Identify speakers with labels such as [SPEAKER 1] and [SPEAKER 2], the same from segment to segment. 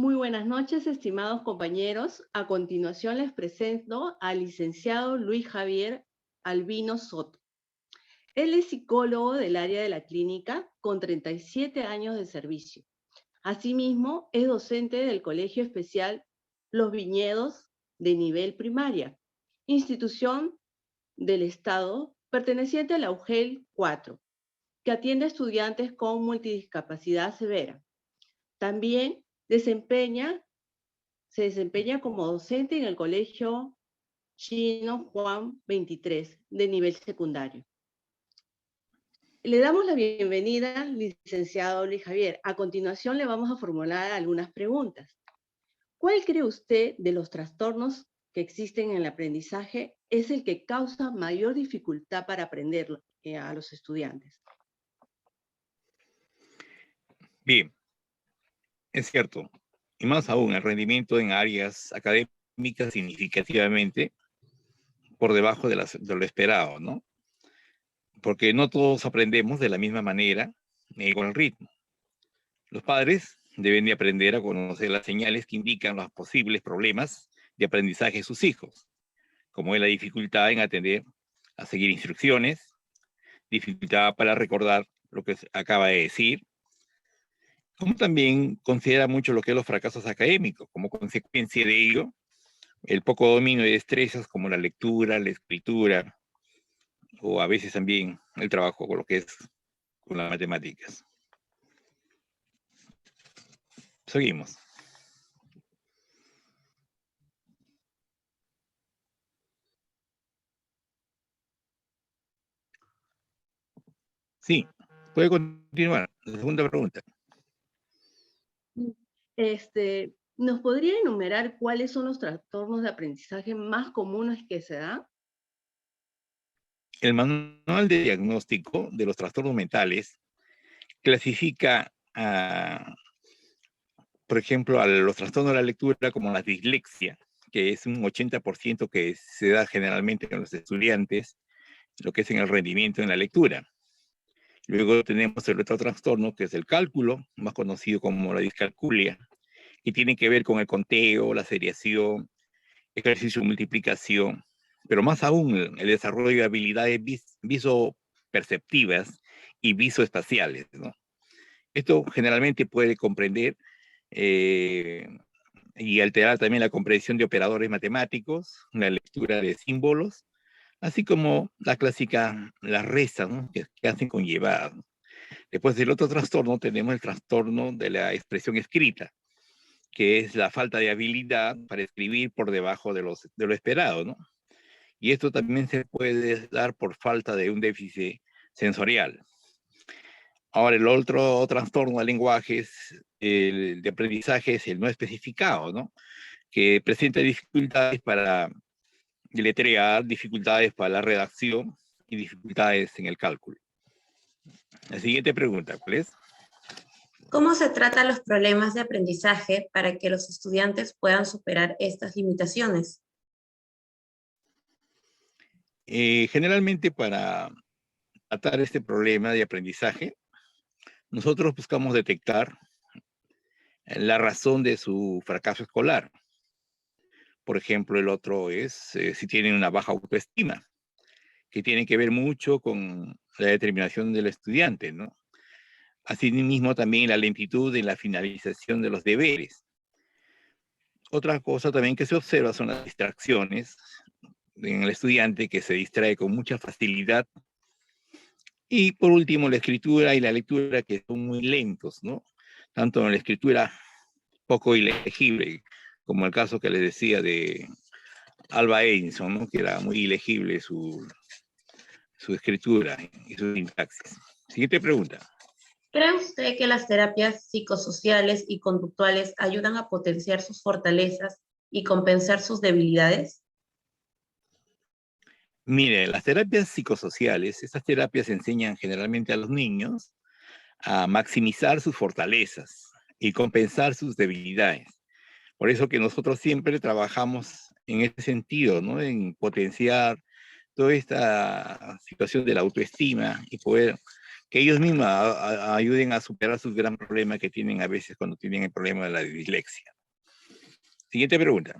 [SPEAKER 1] Muy buenas noches, estimados compañeros. A continuación les presento al licenciado Luis Javier Albino Soto. Él es psicólogo del área de la clínica con 37 años de servicio. Asimismo, es docente del Colegio Especial Los Viñedos de nivel primaria, institución del Estado perteneciente a la UGEL 4, que atiende a estudiantes con multidiscapacidad severa. También se desempeña como docente en el Colegio Chino Juan 23 de nivel secundario. Le damos la bienvenida, licenciado Luis Javier. A continuación le vamos a formular algunas preguntas. ¿Cuál cree usted de los trastornos que existen en el aprendizaje es el que causa mayor dificultad para aprender a los estudiantes?
[SPEAKER 2] Bien, es cierto. Y más aún, el rendimiento en áreas académicas significativamente por debajo de lo esperado, ¿no? Porque no todos aprendemos de la misma manera ni con el ritmo. Los padres deben de aprender a conocer las señales que indican los posibles problemas de aprendizaje de sus hijos, como es la dificultad en atender a seguir instrucciones, dificultad para recordar lo que acaba de decir, como también considera mucho lo que es los fracasos académicos. Como consecuencia de ello, el poco dominio de destrezas como la lectura, la escritura, o a veces también el trabajo con lo que es con las matemáticas. Seguimos. Sí, puede continuar. La segunda pregunta.
[SPEAKER 1] ¿Nos podría enumerar cuáles son los trastornos de aprendizaje más comunes que se dan?
[SPEAKER 2] El manual de diagnóstico de los trastornos mentales clasifica, por ejemplo, a los trastornos de la lectura como la dislexia, que es un 80% que se da generalmente en los estudiantes, lo que es en el rendimiento en la lectura. Luego tenemos el otro trastorno, que es el cálculo, más conocido como la discalculia, que tiene que ver con el conteo, la seriación, ejercicio de multiplicación, pero más aún el desarrollo de habilidades visoperceptivas y visoespaciales, ¿no? Esto generalmente puede comprender y alterar también la comprensión de operadores matemáticos, la lectura de símbolos, así como la clásica, las restas, ¿no? que hacen conllevadas, ¿no? Después del otro trastorno tenemos el trastorno de la expresión escrita, que es la falta de habilidad para escribir por debajo de lo esperado, ¿no? Y esto también se puede dar por falta de un déficit sensorial. Ahora, el otro trastorno de lenguaje de aprendizaje es el no especificado, ¿no? Que presenta dificultades para letrear, dificultades para la redacción y dificultades en el cálculo. La siguiente pregunta, ¿cuál es?
[SPEAKER 3] ¿Cómo se tratan los problemas de aprendizaje para que los estudiantes puedan superar estas limitaciones?
[SPEAKER 2] Generalmente para tratar este problema de aprendizaje, nosotros buscamos detectar la razón de su fracaso escolar. Por ejemplo, el otro es si tienen una baja autoestima, que tiene que ver mucho con la determinación del estudiante, ¿no? Asimismo, también la lentitud en la finalización de los deberes. Otra cosa también que se observa son las distracciones en el estudiante, que se distrae con mucha facilidad. Y por último, la escritura y la lectura, que son muy lentos, ¿no? Tanto en la escritura poco ilegible, como el caso que les decía de Alba Edison, ¿no? Que era muy ilegible su escritura y su sintaxis. Siguiente pregunta.
[SPEAKER 3] ¿Cree usted que las terapias psicosociales y conductuales ayudan a potenciar sus fortalezas y compensar sus debilidades?
[SPEAKER 2] Mire, las terapias psicosociales, estas terapias enseñan generalmente a los niños a maximizar sus fortalezas y compensar sus debilidades. Por eso que nosotros siempre trabajamos en ese sentido, ¿no? En potenciar toda esta situación de la autoestima y poder que ellos mismos ayuden a superar sus gran problemas que tienen a veces cuando tienen el problema de la dislexia. Siguiente pregunta.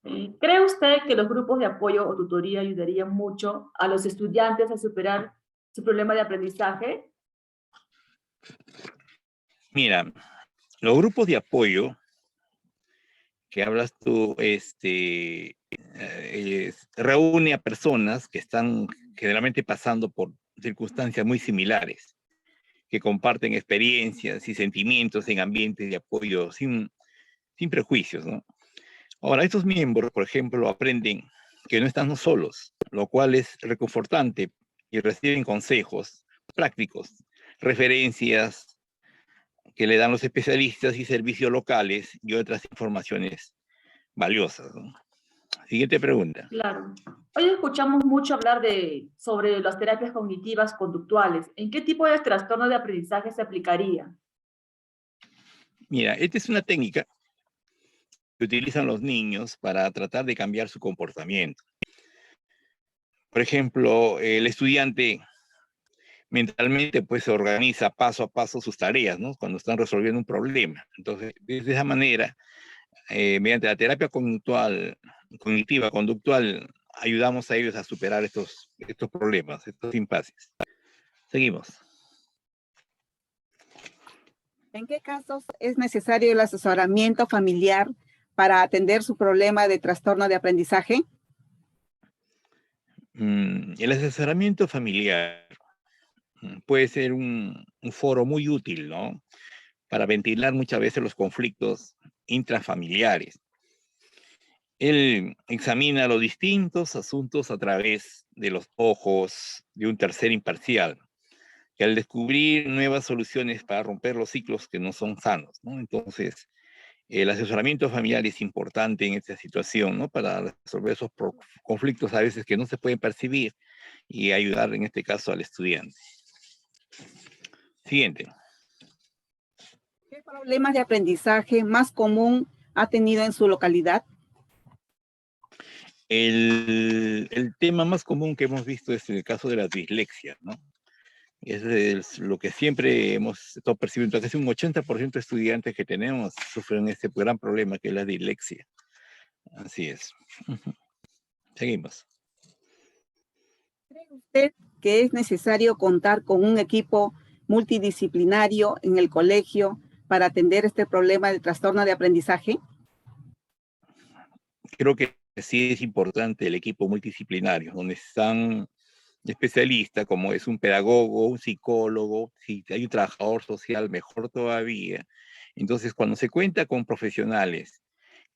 [SPEAKER 4] ¿Cree usted que los grupos de apoyo o tutoría ayudarían mucho a los estudiantes a superar su problema de aprendizaje?
[SPEAKER 2] Mira, los grupos de apoyo que hablas tú, reúne a personas que están generalmente pasando por circunstancias muy similares, que comparten experiencias y sentimientos en ambientes de apoyo sin prejuicios, ¿no? Ahora, estos miembros, por ejemplo, aprenden que no están solos, lo cual es reconfortante, y reciben consejos prácticos, referencias que le dan los especialistas y servicios locales y otras informaciones valiosas, ¿no? Siguiente pregunta.
[SPEAKER 4] Claro. Hoy escuchamos mucho hablar sobre las terapias cognitivas conductuales. ¿En qué tipo de trastorno de aprendizaje se aplicaría?
[SPEAKER 2] Mira, esta es una técnica que utilizan los niños para tratar de cambiar su comportamiento. Por ejemplo, el estudiante mentalmente pues se organiza paso a paso sus tareas, ¿no? Cuando están resolviendo un problema. Entonces, de esa manera, mediante la terapia cognitiva, conductual, ayudamos a ellos a superar estos problemas, estos impases. Seguimos.
[SPEAKER 5] ¿En qué casos es necesario el asesoramiento familiar para atender su problema de trastorno de aprendizaje?
[SPEAKER 2] El asesoramiento familiar puede ser un foro muy útil, ¿no? Para ventilar muchas veces los conflictos intrafamiliares. Él examina los distintos asuntos a través de los ojos de un tercer imparcial, que al descubrir nuevas soluciones para romper los ciclos que no son sanos, ¿no? Entonces, el asesoramiento familiar es importante en esta situación, ¿no? Para resolver esos conflictos a veces que no se pueden percibir y ayudar en este caso al estudiante. Siguiente.
[SPEAKER 5] ¿Qué problemas de aprendizaje más común ha tenido en su localidad?
[SPEAKER 2] El tema más común que hemos visto es el caso de la dislexia, ¿no? Es lo que siempre hemos estado percibiendo. Casi un 80% de estudiantes que tenemos sufren este gran problema que es la dislexia. Así es. Seguimos.
[SPEAKER 5] ¿Cree usted que es necesario contar con un equipo multidisciplinario en el colegio para atender este problema de trastorno de aprendizaje?
[SPEAKER 2] Creo que sí es importante el equipo multidisciplinario, donde están especialistas como es un pedagogo, un psicólogo, si hay un trabajador social, mejor todavía. Entonces, cuando se cuenta con profesionales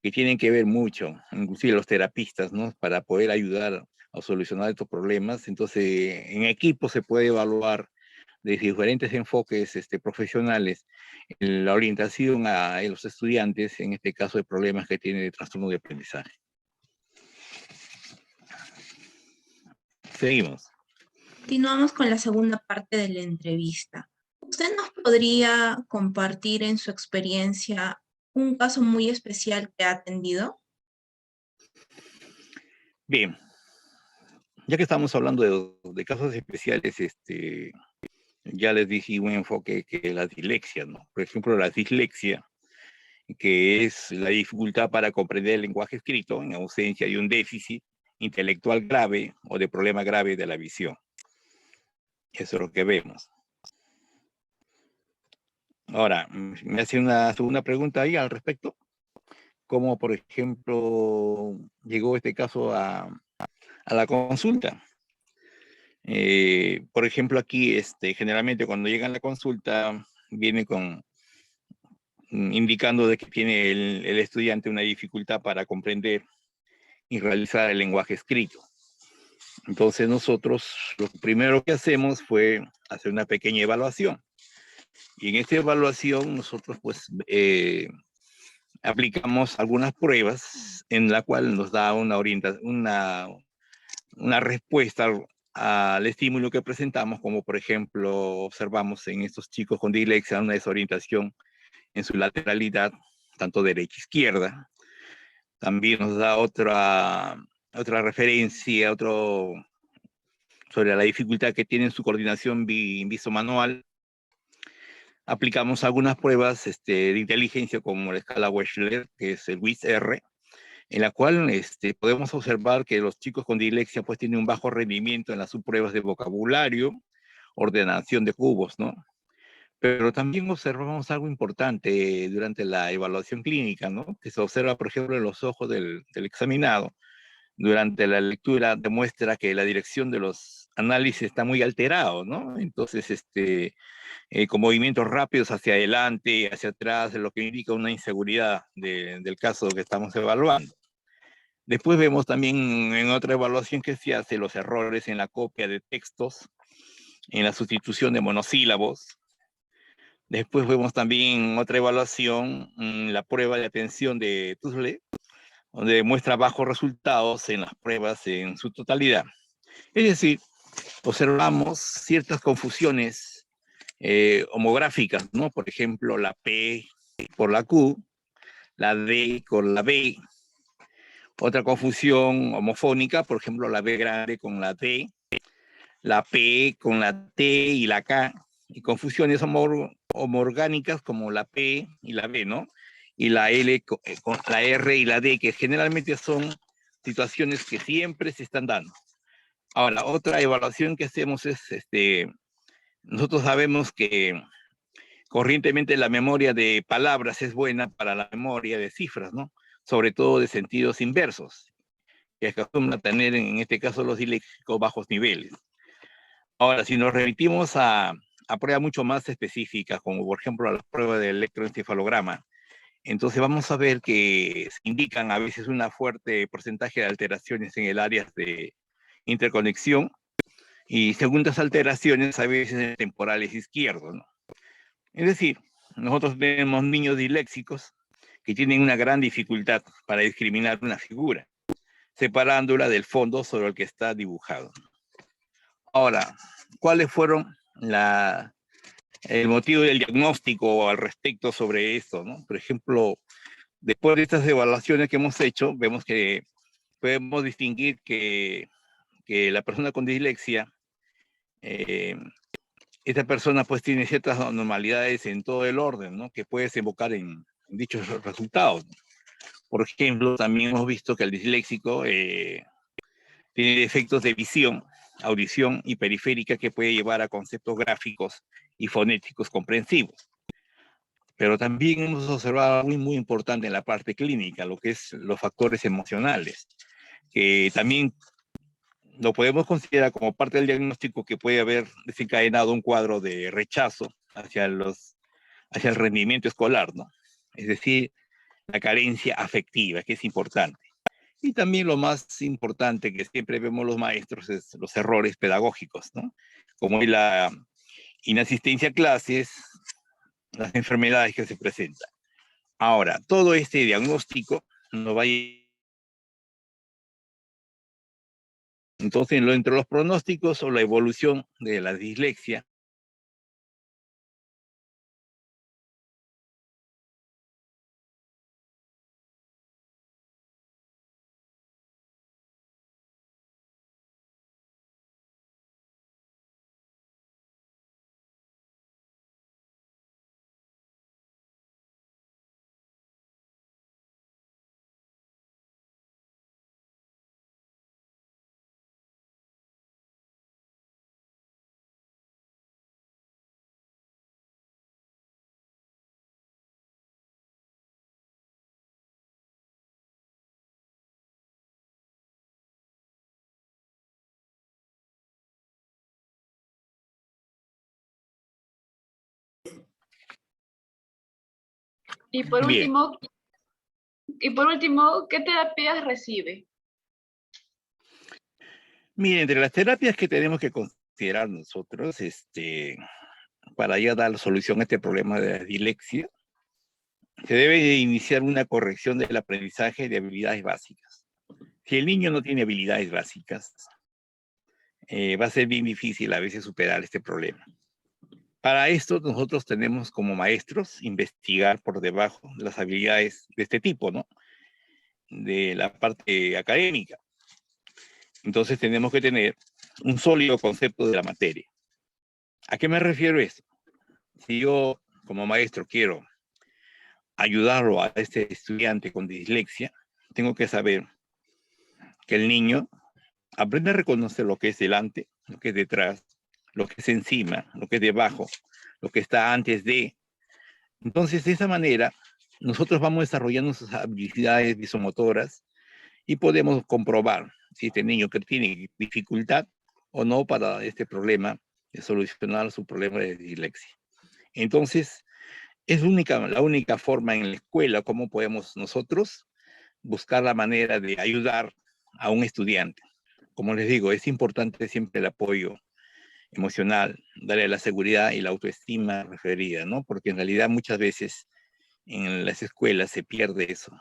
[SPEAKER 2] que tienen que ver mucho, inclusive los terapistas, ¿no? Para poder ayudar a solucionar estos problemas, entonces en equipo se puede evaluar de diferentes enfoques profesionales la orientación a los estudiantes, en este caso de problemas que tienen de trastorno de aprendizaje. Seguimos.
[SPEAKER 3] Continuamos con la segunda parte de la entrevista. ¿Usted nos podría compartir en su experiencia un caso muy especial que ha atendido?
[SPEAKER 2] Bien, ya que estamos hablando de casos especiales, ya les dije un enfoque que es la dislexia, ¿no? Por ejemplo, la dislexia, que es la dificultad para comprender el lenguaje escrito en ausencia de un déficit intelectual grave o de problema grave de la visión. Eso es lo que vemos. Ahora, me hace una segunda pregunta ahí al respecto. ¿Cómo, por ejemplo, llegó este caso a la consulta? Por ejemplo, aquí generalmente cuando llega a la consulta viene indicando de que tiene el estudiante una dificultad para comprender y realizar el lenguaje escrito. Entonces nosotros lo primero que hacemos fue hacer una pequeña evaluación. Y en esta evaluación nosotros pues aplicamos algunas pruebas en la cual nos da una respuesta al estímulo que presentamos, como por ejemplo observamos en estos chicos con dislexia una desorientación en su lateralidad, tanto derecha e izquierda. También nos da otra referencia, otro sobre la dificultad que tiene en su coordinación visomanual, aplicamos algunas pruebas de inteligencia como la escala Wechsler, que es el WIS-R, en la cual podemos observar que los chicos con dislexia pues tienen un bajo rendimiento en las subpruebas de vocabulario, ordenación de cubos, ¿no? Pero también observamos algo importante durante la evaluación clínica, ¿no? Que se observa, por ejemplo, en los ojos del examinado. Durante la lectura demuestra que la dirección de los análisis está muy alterado, ¿no? Entonces, con movimientos rápidos hacia adelante, hacia atrás, lo que indica una inseguridad del caso que estamos evaluando. Después vemos también en otra evaluación que se hace los errores en la copia de textos, en la sustitución de monosílabos. Después vemos también otra evaluación, la prueba de atención de Tussle, donde muestra bajos resultados en las pruebas en su totalidad. Es decir, observamos ciertas confusiones homográficas, ¿no? Por ejemplo, la P por la Q, la D con la B. Otra confusión homofónica, por ejemplo, la B grande con la D, la P con la T y la K, y confusiones homorgánicas como la P y la B, ¿no? Y la L con la R y la D, que generalmente son situaciones que siempre se están dando. Ahora, otra evaluación que hacemos es, nosotros sabemos que corrientemente la memoria de palabras es buena para la memoria de cifras, ¿no? Sobre todo de sentidos inversos, que acostumbran a tener en este caso los disléxicos bajos niveles. Ahora, si nos remitimos a pruebas mucho más específicas, como por ejemplo a la prueba del electroencefalograma, entonces vamos a ver que se indican a veces un fuerte porcentaje de alteraciones en el área de interconexión y segundas alteraciones a veces en temporales izquierdos, ¿no? Es decir, nosotros tenemos niños disléxicos que tienen una gran dificultad para discriminar una figura, separándola del fondo sobre el que está dibujado. Ahora, ¿cuáles fueron el motivo del diagnóstico al respecto sobre esto, ¿no? Por ejemplo, después de estas evaluaciones que hemos hecho, vemos que podemos distinguir que la persona con dislexia, esta persona pues tiene ciertas anormalidades en todo el orden, ¿no? Que puede desembocar en dichos resultados. Por ejemplo, también hemos visto que el disléxico tiene defectos de visión, audición y periférica que puede llevar a conceptos gráficos y fonéticos comprensivos. Pero también hemos observado algo muy importante en la parte clínica, lo que es los factores emocionales, que también lo podemos considerar como parte del diagnóstico que puede haber desencadenado un cuadro de rechazo hacia el rendimiento escolar, ¿no? Es decir, la carencia afectiva, que es importante. Y también lo más importante que siempre vemos los maestros es los errores pedagógicos, ¿no? Como es la inasistencia a clases, las enfermedades que se presentan. Ahora, todo este diagnóstico nos va a... Entonces, entre los pronósticos o la evolución de la dislexia,
[SPEAKER 4] Y por
[SPEAKER 2] bien,
[SPEAKER 4] último, ¿qué terapias recibe?
[SPEAKER 2] miren, entre las terapias que tenemos que considerar nosotros, para ya dar solución a este problema de la dislexia, se debe de iniciar una corrección del aprendizaje de habilidades básicas. Si el niño no tiene habilidades básicas, va a ser bien difícil a veces superar este problema. Para esto nosotros tenemos como maestros investigar por debajo las habilidades de este tipo, ¿no? De la parte académica. Entonces tenemos que tener un sólido concepto de la materia. ¿A qué me refiero esto? Si yo, como maestro, quiero ayudarlo a este estudiante con dislexia, tengo que saber que el niño aprende a reconocer lo que es delante, lo que es detrás, lo que es encima, lo que es debajo, lo que está antes de. Entonces, de esa manera, nosotros vamos desarrollando sus habilidades visomotoras y podemos comprobar si este niño que tiene dificultad o no para este problema de solucionar su problema de dislexia. Entonces, es la única forma en la escuela como podemos nosotros buscar la manera de ayudar a un estudiante. Como les digo, es importante siempre el apoyo emocional, darle la seguridad y la autoestima referida, ¿no? Porque en realidad muchas veces en las escuelas se pierde eso,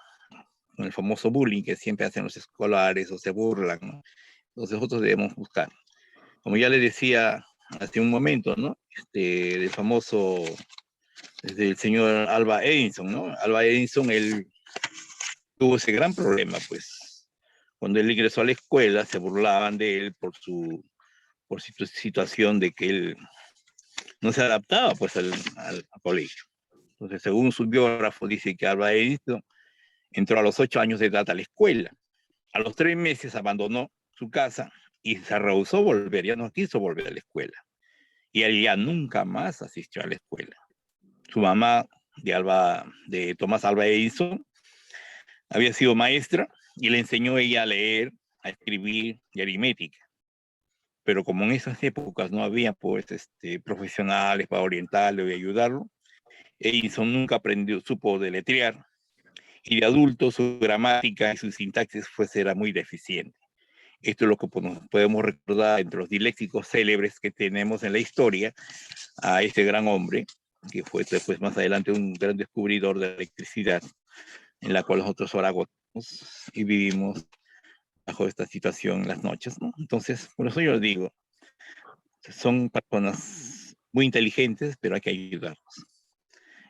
[SPEAKER 2] con el famoso bullying que siempre hacen los escolares o se burlan, ¿no? Entonces nosotros debemos buscar. Como ya les decía hace un momento, ¿no? El famoso, desde el señor Alba Edison, ¿no? Alba Edison, él tuvo ese gran problema, pues. Cuando él ingresó a la escuela, se burlaban de él por su situación de que él no se adaptaba, pues, al colegio. Entonces, según su biógrafo, dice que Alba Edison entró a los 8 años de edad a la escuela. A los 3 meses abandonó su casa y se rehusó volver, ya no quiso volver a la escuela. Y él ya nunca más asistió a la escuela. Su mamá, de Tomás Alba Edison, había sido maestra y le enseñó ella a leer, a escribir y aritmética. Pero como en esas épocas no había pues, profesionales para orientarlo y ayudarlo, Edison nunca supo deletrear, y de adulto su gramática y su sintaxis era muy deficiente. Esto es lo que podemos recordar entre los disléxicos célebres que tenemos en la historia a este gran hombre, que fue después más adelante un gran descubridor de la electricidad, en la cual nosotros ahora gozamos y vivimos bajo esta situación en las noches, ¿no? Entonces, por eso yo digo, son personas muy inteligentes, pero hay que ayudarlos.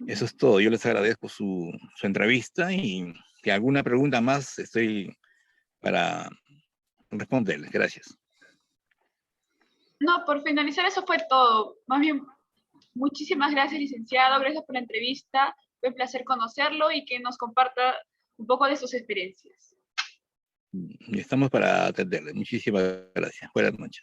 [SPEAKER 2] Eso es todo. Yo les agradezco su entrevista y si alguna pregunta más estoy para responderles. Gracias.
[SPEAKER 6] No, por finalizar eso fue todo. Más bien, muchísimas gracias, licenciado. Gracias por la entrevista. Fue un placer conocerlo y que nos comparta un poco de sus experiencias.
[SPEAKER 2] Estamos para atenderles. Muchísimas gracias. Buenas noches.